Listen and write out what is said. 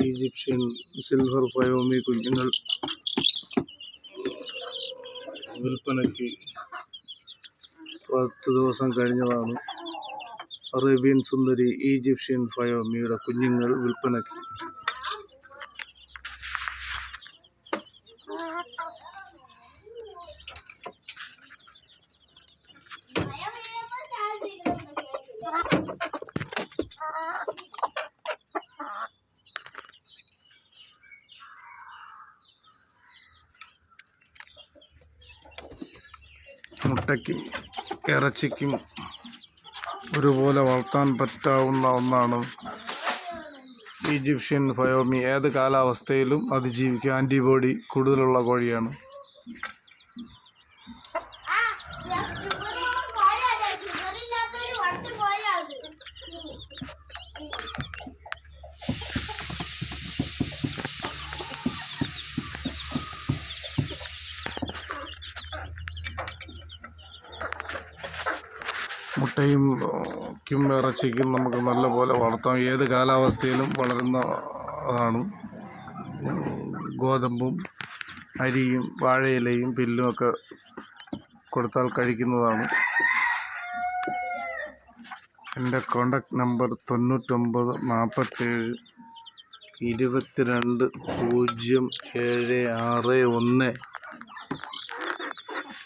Egyptian silver Fayoumi കുഞ്ഞുങ്ങൾ വിൽപ്പനയ്ക്ക് 10 ദിവസം കഴിഞ്ഞതാണ്. അറേബ്യൻ സുന്ദരി ഈജിപ്ഷ്യൻ ഫയോമിയുടെ കുഞ്ഞുങ്ങൾ വിൽപ്പനയ്ക്ക്. മുട്ടയ്ക്കും ഇറച്ചിക്കും ഒരുപോലെ വളർത്താൻ പറ്റാവുന്ന ഒന്നാണ് ഈജിപ്ഷ്യൻ ഫയോമി. ഏത് കാലാവസ്ഥയിലും അതിജീവിക്കുക. ആൻറ്റിബോഡി കൂടുതലുള്ള കോഴിയാണ്. മുട്ടയും ഇറച്ചിക്കും നമുക്ക് നല്ലപോലെ വളർത്താം. ഏത് കാലാവസ്ഥയിലും വളരുന്നതാണ്. ഗോതമ്പും അരിയും വാഴയിലയും പുല്ലുമൊക്കെ കൊടുത്താൽ കഴിക്കുന്നതാണ്. എൻ്റെ കോണ്ടാക്ട് നമ്പർ 99 47 22 076 1.